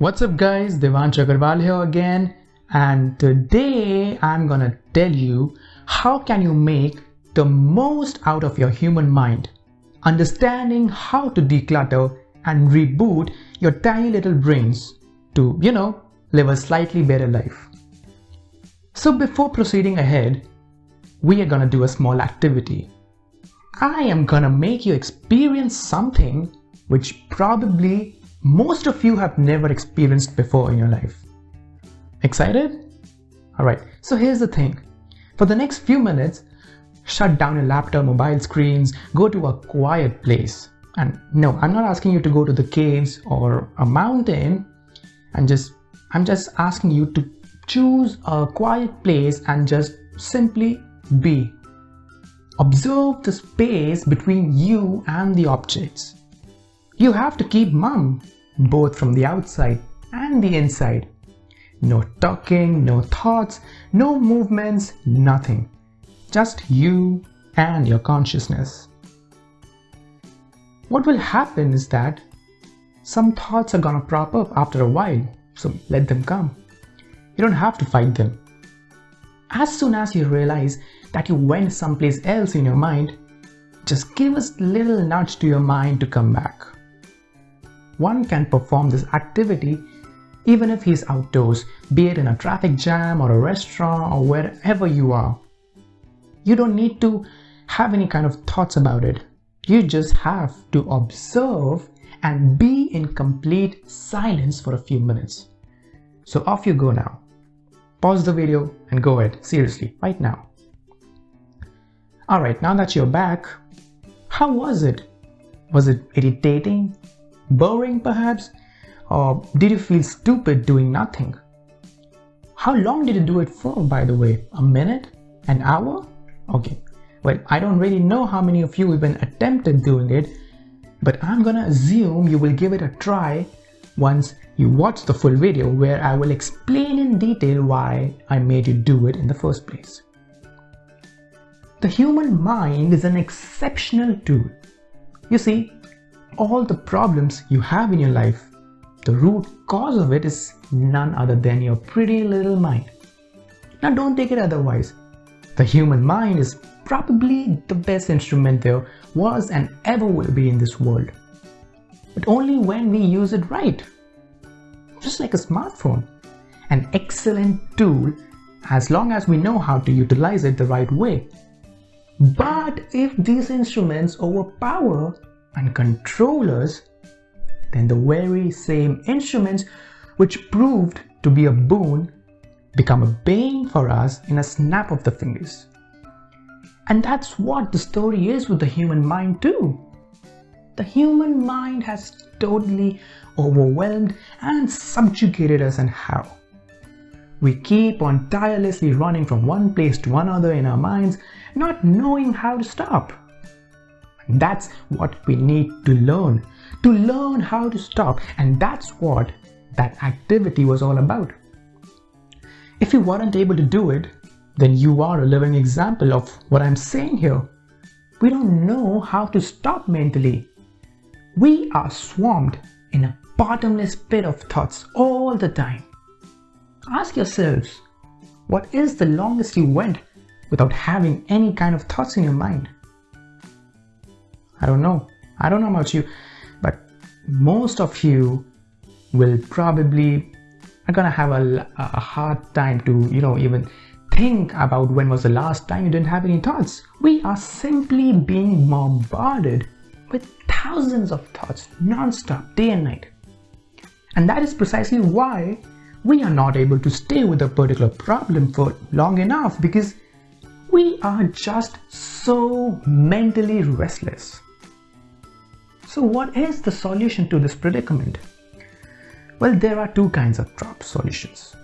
What's up guys, Devansh Agarwal here again, and today I'm gonna tell you how can you make the most out of your human mind, understanding how to declutter and reboot your tiny little brains to, live a slightly better life. So before proceeding ahead, we are gonna do a small activity. I am gonna make you experience something which probably most of you have never experienced before in your life. Excited? Alright, so here's the thing. For the next few minutes, shut down your laptop, mobile screens, go to a quiet place. And no, I'm not asking you to go to the caves or a mountain. I'm just asking you to choose a quiet place and just simply be. Observe the space between you and the objects. You have to keep mum, both from the outside and the inside. No talking, no thoughts, no movements, nothing. Just you and your consciousness. What will happen is that some thoughts are gonna prop up after a while, so let them come. You don't have to fight them. As soon as you realize that you went someplace else in your mind, just give a little nudge to your mind to come back. One can perform this activity even if he's outdoors, be it in a traffic jam or a restaurant or wherever you are. You don't need to have any kind of thoughts about it. You just have to observe and be in complete silence for a few minutes. So off you go now. Pause the video and go ahead, seriously, right now. Alright, now that you're back, how was it? Was it irritating? Boring perhaps? Or did you feel stupid doing nothing? How long did you do it for, by the way? A minute? An hour? Okay, well, I don't really know how many of you even attempted doing it, but I'm gonna assume you will give it a try once you watch the full video where I will explain in detail why I made you do it in the first place. The human mind is an exceptional tool. You see, all the problems you have in your life, the root cause of it is none other than your pretty little mind. Now don't take it otherwise. The human mind is probably the best instrument there was and ever will be in this world. But only when we use it right. Just like a smartphone. An excellent tool as long as we know how to utilize it the right way. But if these instruments overpower and control us, then the very same instruments which proved to be a boon become a bane for us in a snap of the fingers. And that's what the story is with the human mind too. The human mind has totally overwhelmed and subjugated us, and how? We keep on tirelessly running from one place to another in our minds, not knowing how to stop. That's what we need to learn how to stop, and that's what that activity was all about. If you weren't able to do it, then you are a living example of what I'm saying here. We don't know how to stop mentally. We are swamped in a bottomless pit of thoughts all the time. Ask yourselves, what is the longest you went without having any kind of thoughts in your mind? I don't know about you, but most of you will probably are gonna have a hard time to even think about when was the last time you didn't have any thoughts. We are simply being bombarded with thousands of thoughts non-stop, day and night. And that is precisely why we are not able to stay with a particular problem for long enough, because we are just so mentally restless. So what is the solution to this predicament? Well, there are two kinds of drop solutions.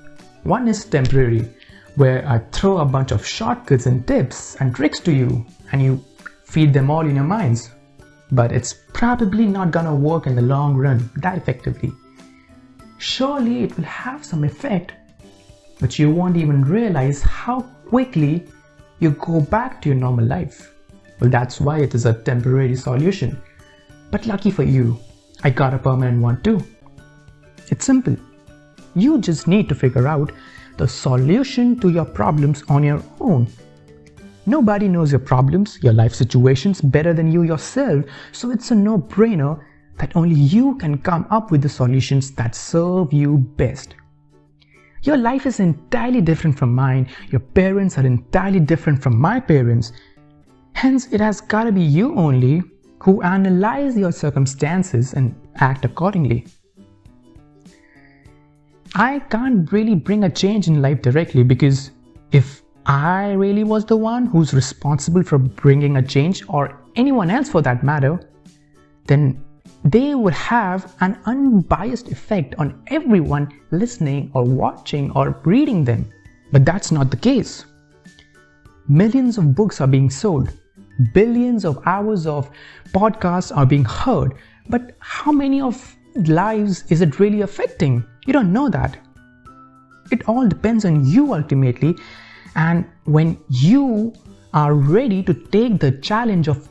One is temporary, where I throw a bunch of shortcuts and tips and tricks to you and you feed them all in your minds. But it's probably not gonna work in the long run that effectively. Surely it will have some effect, but you won't even realize how quickly you go back to your normal life. Well, that's why it is a temporary solution. But lucky for you, I got a permanent one too. It's simple. You just need to figure out the solution to your problems on your own. Nobody knows your problems, your life situations better than you yourself, so it's a no-brainer that only you can come up with the solutions that serve you best. Your life is entirely different from mine. Your parents are entirely different from my parents. Hence, it has gotta be you only who analyze your circumstances and act accordingly. I can't really bring a change in life directly, because if I really was the one who's responsible for bringing a change, or anyone else for that matter, then they would have an unbiased effect on everyone listening or watching or reading them. But that's not the case. Millions of books are being sold. Billions of hours of podcasts are being heard. But how many of lives is it really affecting? You don't know that. It all depends on you ultimately. And when you are ready to take the challenge of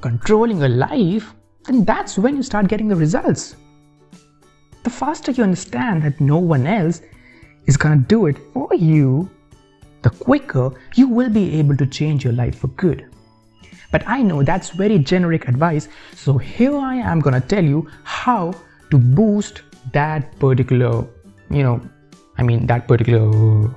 controlling your life, then that's when you start getting the results. The faster you understand that no one else is gonna do it for you, the quicker you will be able to change your life for good. But I know that's very generic advice, so here I am gonna tell you how to boost that particular, that particular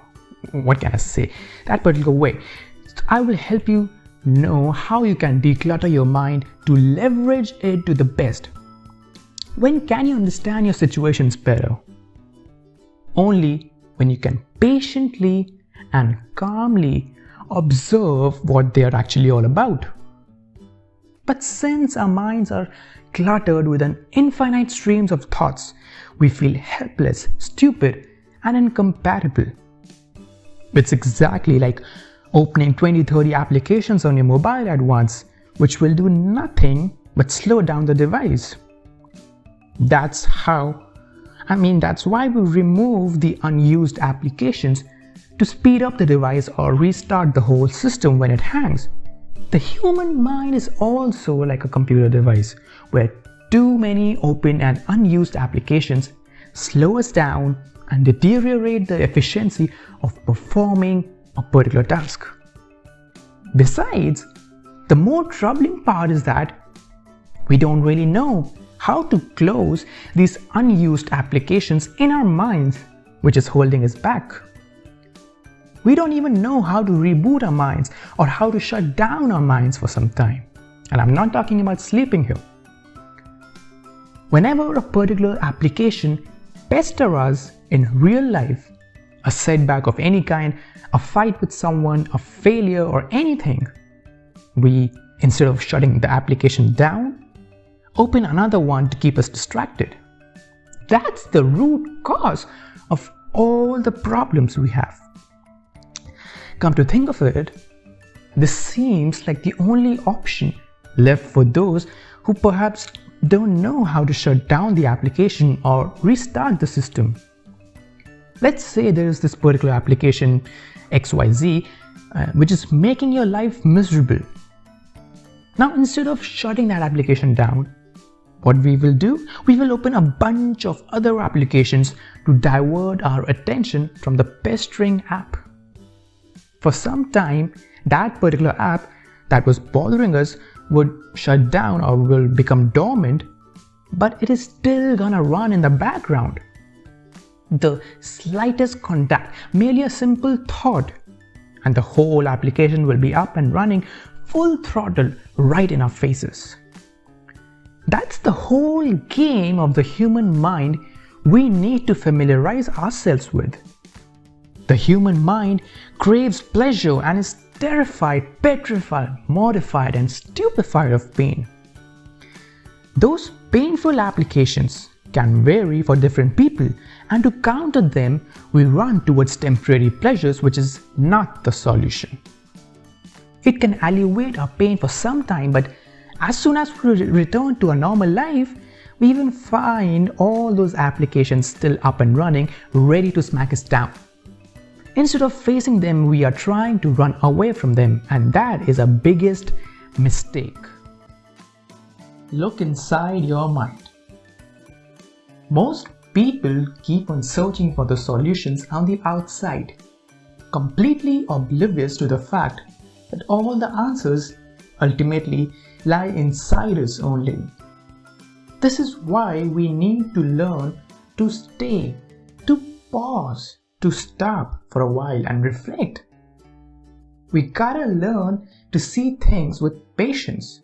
way. So I will help you know how you can declutter your mind to leverage it to the best. When can you understand your situations better? Only when you can patiently and calmly observe what they are actually all about. But since our minds are cluttered with an infinite streams of thoughts, we feel helpless, stupid, and incompatible. It's exactly like opening 20-30 applications on your mobile at once, which will do nothing but slow down the device. That's why we remove the unused applications to speed up the device or restart the whole system when it hangs. The human mind is also like a computer device, where too many open and unused applications slow us down and deteriorate the efficiency of performing a particular task. Besides, the more troubling part is that we don't really know how to close these unused applications in our minds, which is holding us back. We don't even know how to reboot our minds or how to shut down our minds for some time. And I'm not talking about sleeping here. Whenever a particular application pesters us in real life, a setback of any kind, a fight with someone, a failure or anything, we, instead of shutting the application down, open another one to keep us distracted. That's the root cause of all the problems we have. Come to think of it, this seems like the only option left for those who perhaps don't know how to shut down the application or restart the system. Let's say there is this particular application XYZ which is making your life miserable. Now, instead of shutting that application down, what we will do, we will open a bunch of other applications to divert our attention from the Pestering app. For some time, that particular app that was bothering us would shut down or will become dormant, but it is still gonna run in the background. The slightest contact, merely a simple thought, and the whole application will be up and running full throttle right in our faces. That's the whole game of the human mind we need to familiarize ourselves with. The human mind craves pleasure and is terrified, petrified, mortified, and stupefied of pain. Those painful applications can vary for different people, and to counter them, we run towards temporary pleasures, which is not the solution. It can alleviate our pain for some time, but as soon as we return to a normal life, we even find all those applications still up and running, ready to smack us down. Instead of facing them, we are trying to run away from them, and that is our biggest mistake. Look inside your mind. Most People keep on searching for the solutions on the outside, completely oblivious to the fact that all the answers ultimately lie inside us only. This is why we need to learn to stay, to pause, to stop for a while and reflect. We gotta learn to see things with patience.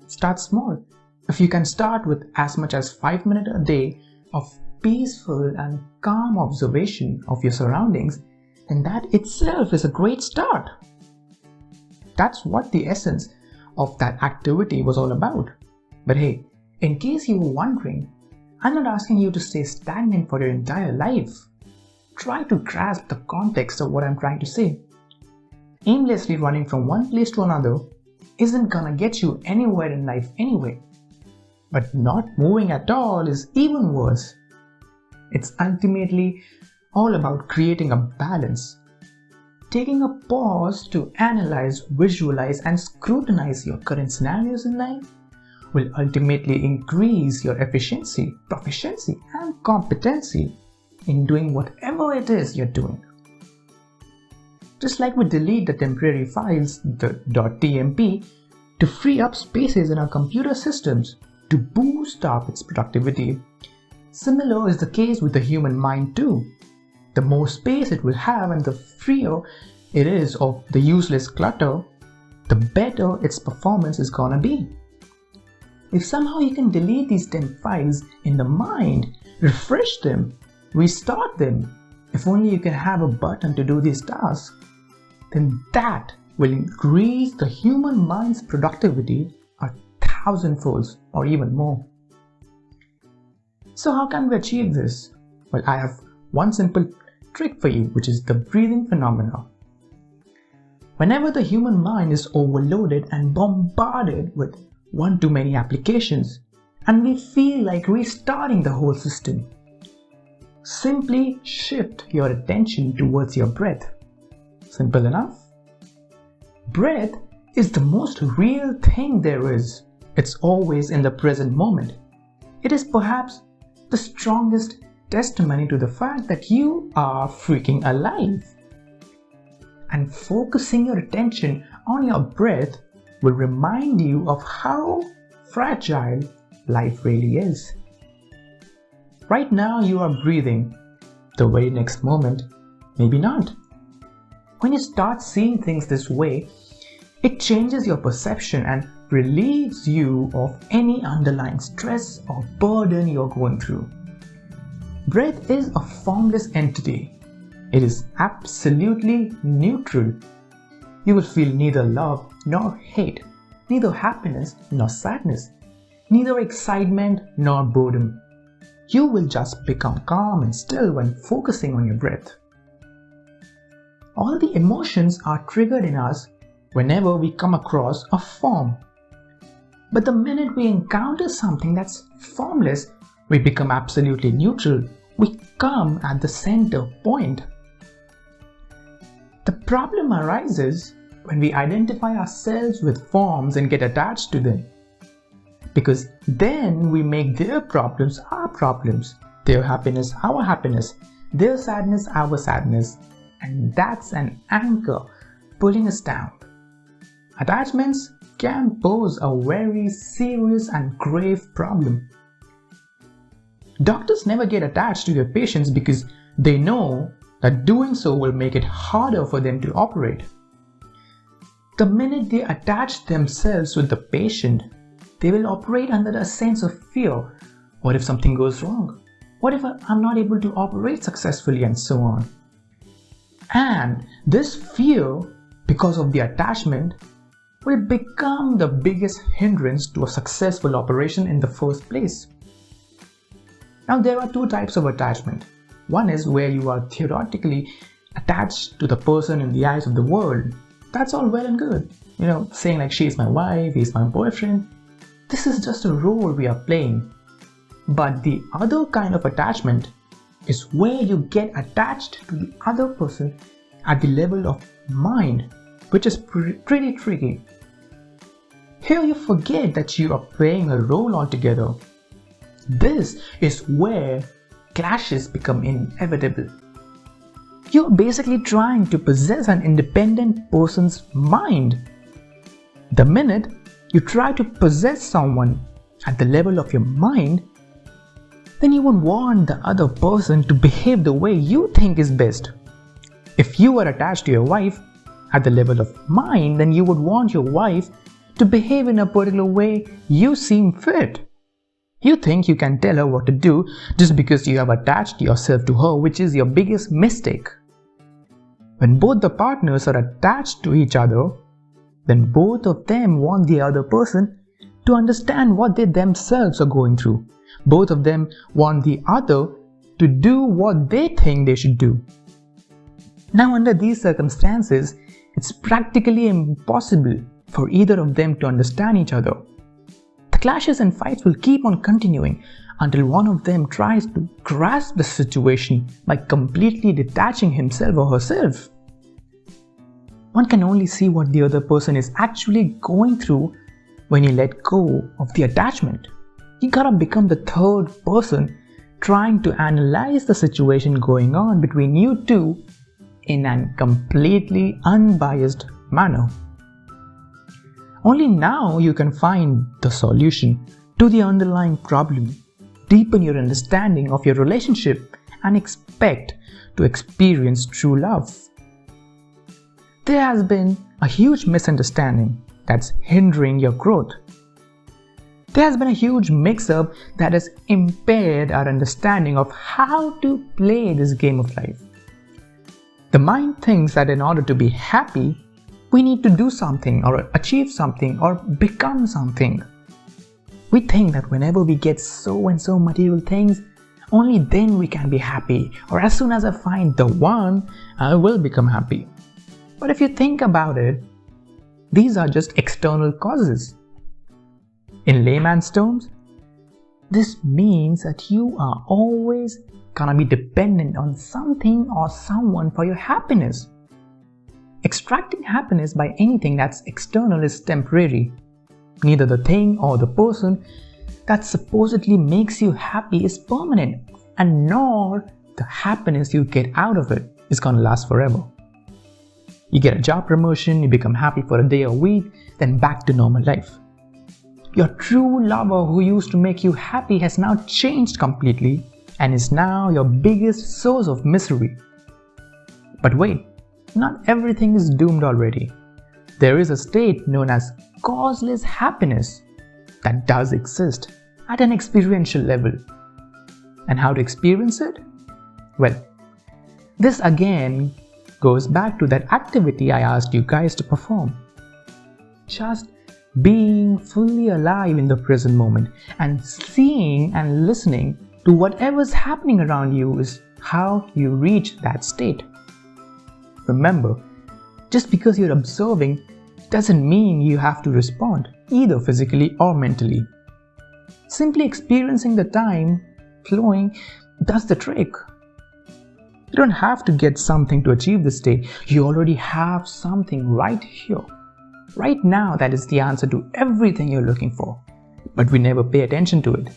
Start small. If you can start with as much as 5 minutes a day of peaceful and calm observation of your surroundings, then that itself is a great start. That's what the essence of that activity was all about. But hey, in case you were wondering, I'm not asking you to stay stagnant for your entire life. Try to grasp the context of what I'm trying to say. Aimlessly running from one place to another isn't gonna get you anywhere in life anyway. But not moving at all is even worse. It's ultimately all about creating a balance. Taking a pause to analyze, visualize, and scrutinize your current scenarios in life will ultimately increase your efficiency, proficiency, and competency in doing whatever it is you're doing. Just like we delete the temporary files, the .tmp, to free up spaces in our computer systems to boost up its productivity, similar is the case with the human mind too. The more space it will have and the freer it is of the useless clutter, the better its performance is gonna be. If somehow you can delete these temp files in the mind, refresh them, restart them, if only you can have a button to do these tasks, then that will increase the human mind's productivity 1,000-fold or even more. So how can we achieve this? Well, I have one simple trick for you, which is the breathing phenomena. Whenever the human mind is overloaded and bombarded with one too many applications, and we feel like restarting the whole system, simply shift your attention towards your breath. Simple enough. Breath is the most real thing there is. It's always in the present moment. It is perhaps the strongest testimony to the fact that you are freaking alive. And focusing your attention on your breath will remind you of how fragile life really is. Right now you are breathing. The very next moment, maybe not. When you start seeing things this way, it changes your perception and relieves you of any underlying stress or burden you're going through. Breath is a formless entity. It is absolutely neutral. You will feel neither love nor hate, neither happiness nor sadness, neither excitement nor boredom. You will just become calm and still when focusing on your breath. All the emotions are triggered in us whenever we come across a form. But the minute we encounter something that's formless, we become absolutely neutral. We come at the center point. The problem arises when we identify ourselves with forms and get attached to them. Because then we make their problems our problems, their happiness our happiness, their sadness our sadness, and that's an anchor pulling us down. Attachments can pose a very serious and grave problem. Doctors never get attached to their patients because they know that doing so will make it harder for them to operate. The minute they attach themselves with the patient, they will operate under a sense of fear. What if something goes wrong? What if I'm not able to operate successfully, and so on? And this fear, because of the attachment, will become the biggest hindrance to a successful operation in the first place. Now, there are two types of attachment. One is where you are theoretically attached to the person in the eyes of the world. That's all well and good. Saying like she's my wife, he's my boyfriend. This is just a role we are playing. But the other kind of attachment is where you get attached to the other person at the level of mind, which is pretty tricky. Here you forget that you are playing a role altogether. This is where clashes become inevitable. You're basically trying to possess an independent person's mind. The minute you try to possess someone at the level of your mind, then you would want the other person to behave the way you think is best. If you are attached to your wife at the level of mind, then you would want your wife to behave in a particular way you seem fit. You think you can tell her what to do just because you have attached yourself to her, which is your biggest mistake. When both the partners are attached to each other, then both of them want the other person to understand what they themselves are going through. Both of them want the other to do what they think they should do. Now, under these circumstances, it's practically impossible for either of them to understand each other. The clashes and fights will keep on continuing until one of them tries to grasp the situation by completely detaching himself or herself. One can only see what the other person is actually going through when you let go of the attachment. You gotta become the third person trying to analyze the situation going on between you two in a completely unbiased manner. Only now you can find the solution to the underlying problem, deepen your understanding of your relationship, and expect to experience true love. There has been a huge misunderstanding that's hindering your growth. There has been a huge mix-up that has impaired our understanding of how to play this game of life. The mind thinks that in order to be happy, we need to do something or achieve something or become something. We think that whenever we get so and so material things, only then we can be happy, or as soon as I find the one, I will become happy. But if you think about it, these are just external causes. In layman's terms, this means that you are always gonna be dependent on something or someone for your happiness. Extracting happiness by anything that's external is temporary. Neither the thing or the person that supposedly makes you happy is permanent, and nor the happiness you get out of it is gonna last forever. You get a job promotion, you become happy for a day or week, then back to normal life. Your true lover who used to make you happy has now changed completely and is now your biggest source of misery. But wait, not everything is doomed already. There is a state known as causeless happiness that does exist at an experiential level. And how to experience it? Well, this again goes back to that activity I asked you guys to perform. Just being fully alive in the present moment and seeing and listening to whatever's happening around you is how you reach that state. Remember, just because you're observing doesn't mean you have to respond, either physically or mentally. Simply experiencing the time flowing does the trick. You don't have to get something to achieve this state. You already have something right here. Right now, that is the answer to everything you're looking for. But we never pay attention to it.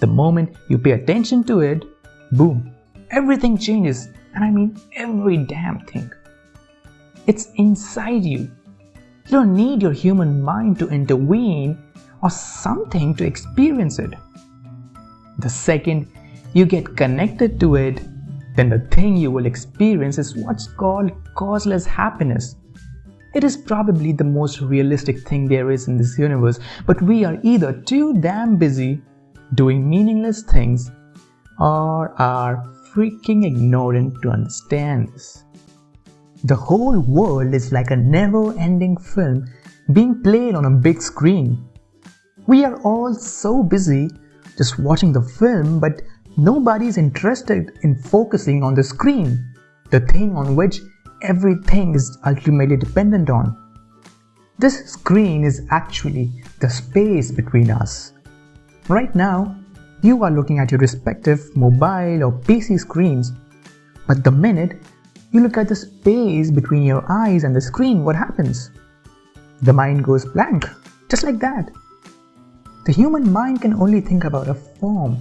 The moment you pay attention to it, boom, everything changes. And I mean every damn thing. It's inside you. You don't need your human mind to intervene or something to experience it. The second you get connected to it, then the thing you will experience is what's called causeless happiness. It is probably the most realistic thing there is in this universe, but we are either too damn busy doing meaningless things or are freaking ignorant to understand this. The whole world is like a never-ending film being played on a big screen. We are all so busy just watching the film, but nobody's interested in focusing on the screen, the thing on which everything is ultimately dependent on. This screen is actually the space between us. Right now, you are looking at your respective mobile or PC screens, but the minute you look at the space between your eyes and the screen, what happens? The mind goes blank, just like that. The human mind can only think about a form,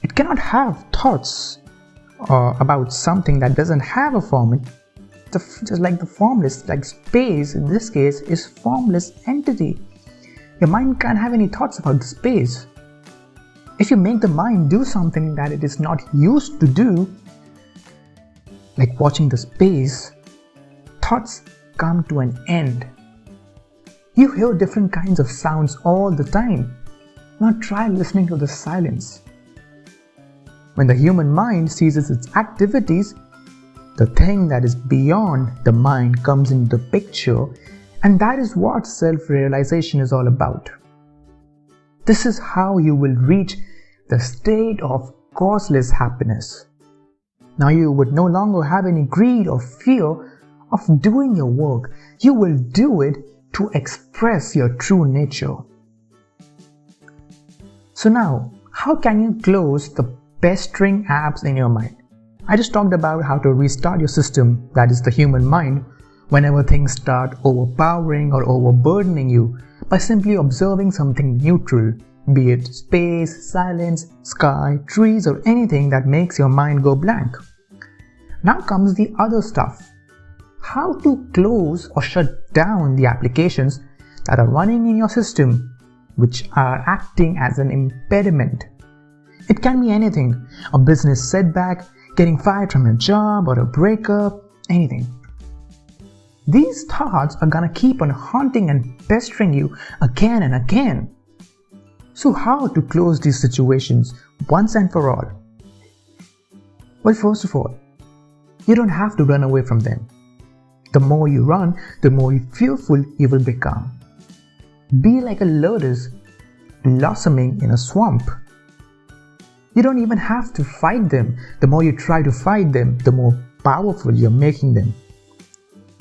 It cannot have thoughts about something that doesn't have a form. Just like the formless, like space in this case, is formless entity. Your mind can't have any thoughts about the space. If you make the mind do something that it is not used to do, like watching the space, thoughts come to an end. You hear different kinds of sounds all the time. Now try listening to the silence. When the human mind ceases its activities, the thing that is beyond the mind comes into the picture, and that is what self-realization is all about. This is how you will reach the state of causeless happiness. Now you would no longer have any greed or fear of doing your work. You will do it to express your true nature. So now, how can you close the pestering apps in your mind? I just talked about how to restart your system, that is the human mind, whenever things start overpowering or overburdening you, by simply observing something neutral, be it space, silence, sky, trees, or anything that makes your mind go blank. Now comes the other stuff. How to close or shut down the applications that are running in your system, which are acting as an impediment. It can be anything, a business setback, getting fired from your job, or a breakup, anything. These thoughts are gonna keep on haunting and pestering you again and again. So how to close these situations once and for all? Well, first of all, you don't have to run away from them. The more you run, the more fearful you will become. Be like a lotus blossoming in a swamp. You don't even have to fight them. The more you try to fight them, the more powerful you're making them.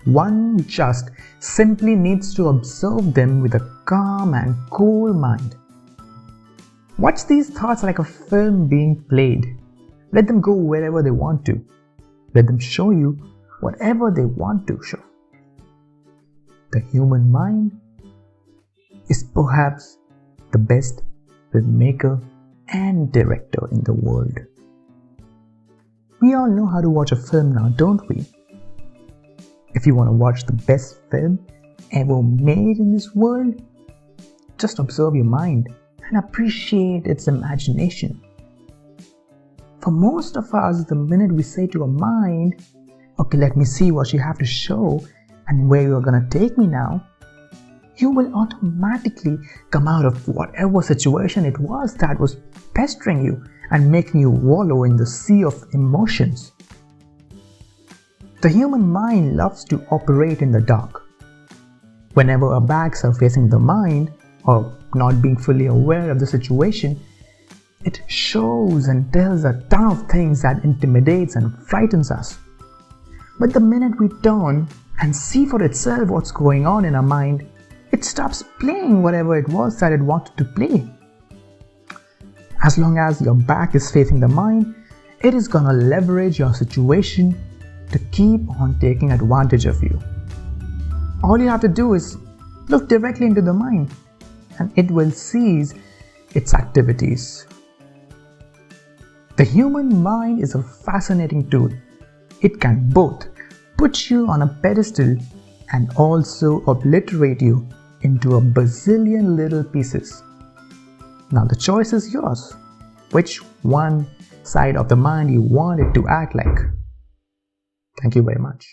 One just simply needs to observe them with a calm and cool mind. Watch these thoughts like a film being played. Let them go wherever they want to. Let them show you whatever they want to show. The human mind is perhaps the best filmmaker and director in the world. We all know how to watch a film now, don't we? If you want to watch the best film ever made in this world, just observe your mind and appreciate its imagination. For most of us, the minute we say to our mind, okay, let me see what you have to show and where you're gonna take me now, you will automatically come out of whatever situation it was that was pestering you and making you wallow in the sea of emotions. The human mind loves to operate in the dark. Whenever our backs are facing the mind or not being fully aware of the situation, it shows and tells a ton of things that intimidates and frightens us. But the minute we turn and see for itself what's going on in our mind, it stops playing whatever it was that it wanted to play. As long as your back is facing the mind, it is gonna leverage your situation to keep on taking advantage of you. All you have to do is look directly into the mind and it will cease its activities. The human mind is a fascinating tool. It can both put you on a pedestal and also obliterate you into a bazillion little pieces. Now the choice is yours. Which one side of the mind you want it to act like? Thank you very much.